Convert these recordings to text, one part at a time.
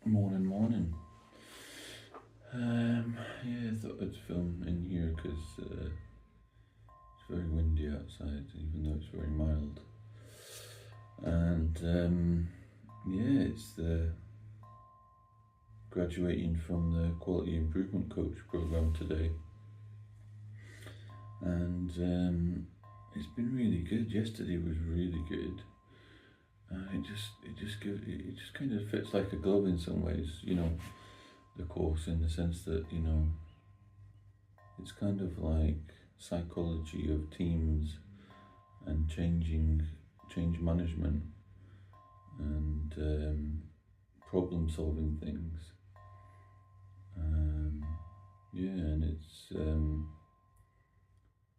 Morning, morning. Yeah, I thought I'd film in here because it's very windy outside, even though it's very mild. And yeah, it's the graduating from the Quality Improvement Coach program today, and it's been really good. Yesterday was really good. It just kind of fits like a glove in some ways, the course, in the sense that it's kind of like psychology of teams and change management and problem solving things. Yeah, and it's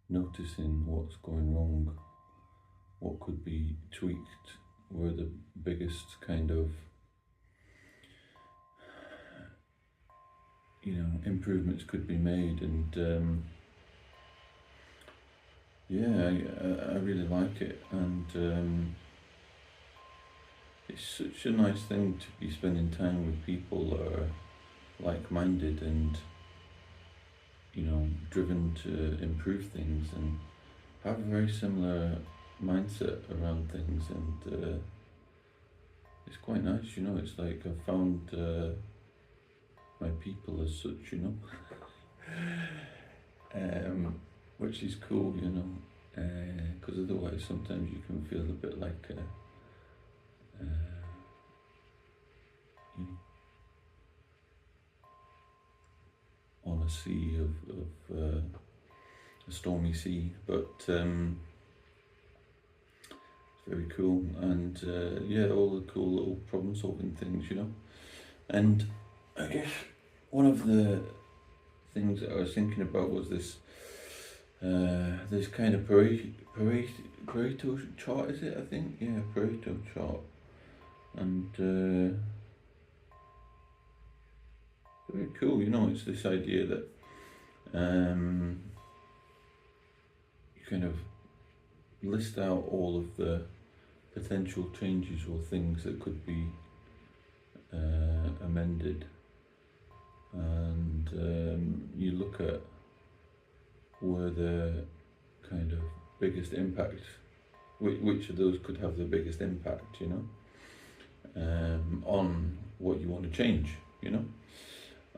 noticing what's going wrong, what could be tweaked, where the biggest kind of improvements could be made, and yeah, I really like it, and it's such a nice thing to be spending time with people that are like-minded and driven to improve things and have a very similar mindset around things, and it's quite nice. It's like I've found my people as such, which is cool, because otherwise sometimes you can feel a bit like on a sea of a stormy sea, but it's very cool, and yeah, all the cool little problem solving things, and I guess one of the things that I was thinking about was this kind of Pareto chart, is it? I think, yeah, Pareto chart, and very cool. It's this idea that you kind of list out all of the potential changes or things that could be amended, and you look at where the kind of biggest impact, which of those could have the biggest impact, on what you want to change,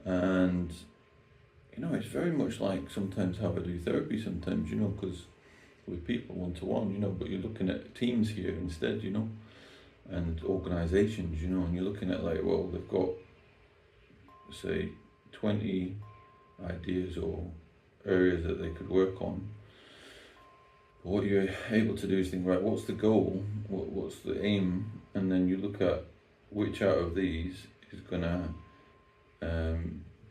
and it's very much like sometimes how I do therapy sometimes, because with people one-to-one, but you're looking at teams here instead, and organizations, and you're looking at like, well, they've got, say, 20 ideas or areas that they could work on. But what you're able to do is think, right, what's the goal, what's the aim, and then you look at which out of these is gonna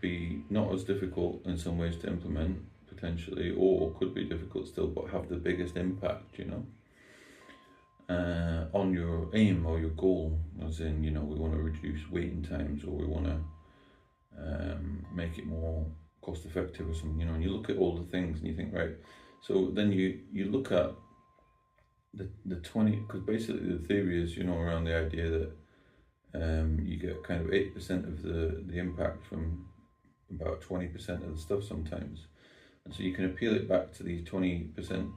be not as difficult in some ways to implement potentially, or could be difficult still but have the biggest impact, on your aim or your goal, as in, we want to reduce waiting times, or we want to make it more cost effective or something, and you look at all the things and you think, right, so then you look at the 20, because basically the theory is, around the idea that you get kind of 8% of the impact from about 20% of the stuff sometimes, and so you can appeal it back to these 20%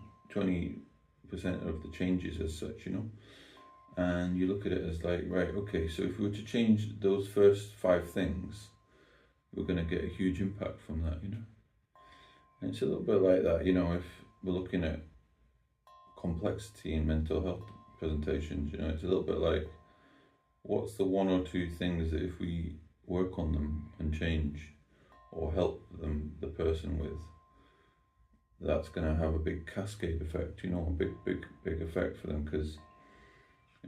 of the changes as such, and you look at it as like, right, okay, so if we were to change those first 5 things, we're going to get a huge impact from that, and it's a little bit like that, if we're looking at complexity in mental health presentations, it's a little bit like, what's the 1 or 2 things that if we work on them and change or help the person with, that's going to have a big cascade effect, a big effect for them, because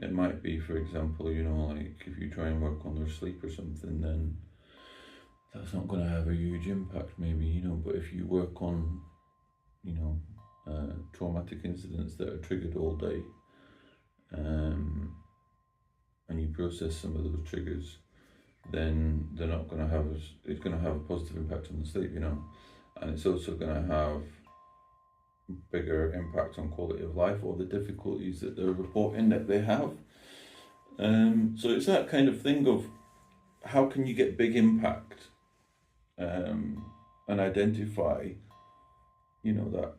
it might be, for example, like if you try and work on their sleep or something, then that's not going to have a huge impact maybe, but if you work on, traumatic incidents that are triggered all day, and you process some of those triggers, then they're not going to have it's going to have a positive impact on the sleep, and it's also going to have bigger impact on quality of life or the difficulties that they're reporting that they have. So it's that kind of thing of how can you get big impact, and identify, that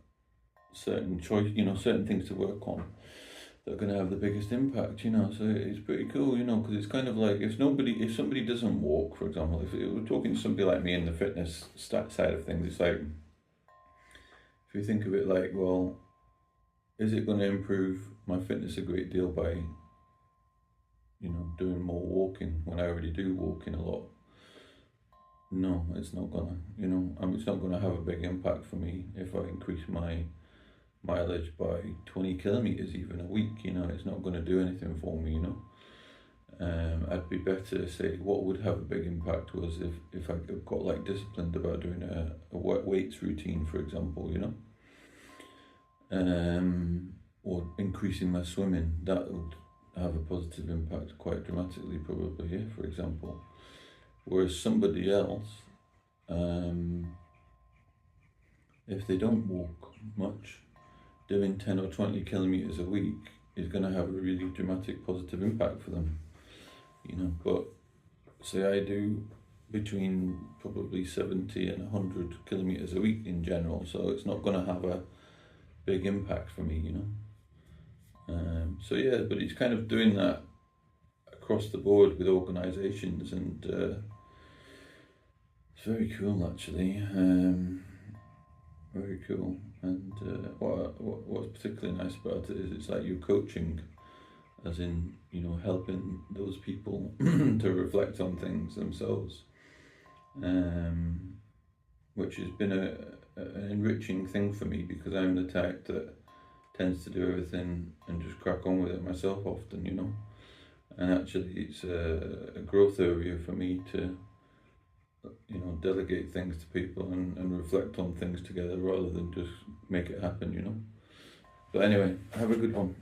certain choice, certain things to work on that are going to have the biggest impact, so it's pretty cool, because it's kind of like, if somebody doesn't walk, for example, if we're talking to somebody like me in the fitness side of things, it's like, if you think of it like, well, is it going to improve my fitness a great deal by, doing more walking when I already do walking a lot? No, it's not gonna, it's not gonna have a big impact for me if I increase my mileage by 20 kilometers even a week. It's not going to do anything for me. I'd be better to say what would have a big impact was if I got like disciplined about doing a weights routine, for example, or increasing my swimming. That would have a positive impact quite dramatically, probably, yeah, for example. Whereas somebody else, if they don't walk much, doing 10 or 20 kilometers a week is going to have a really dramatic positive impact for them, but say I do between probably 70 and 100 kilometers a week in general, so it's not going to have a big impact for me, so yeah, but it's kind of doing that across the board with organizations, and it's very cool actually. Very cool. And what's particularly nice about it is it's like you're coaching, as in, helping those people to reflect on things themselves, which has been an enriching thing for me, because I'm the type that tends to do everything and just crack on with it myself often, and actually it's a growth area for me to delegate things to people and reflect on things together rather than just make it happen, But anyway, have a good one.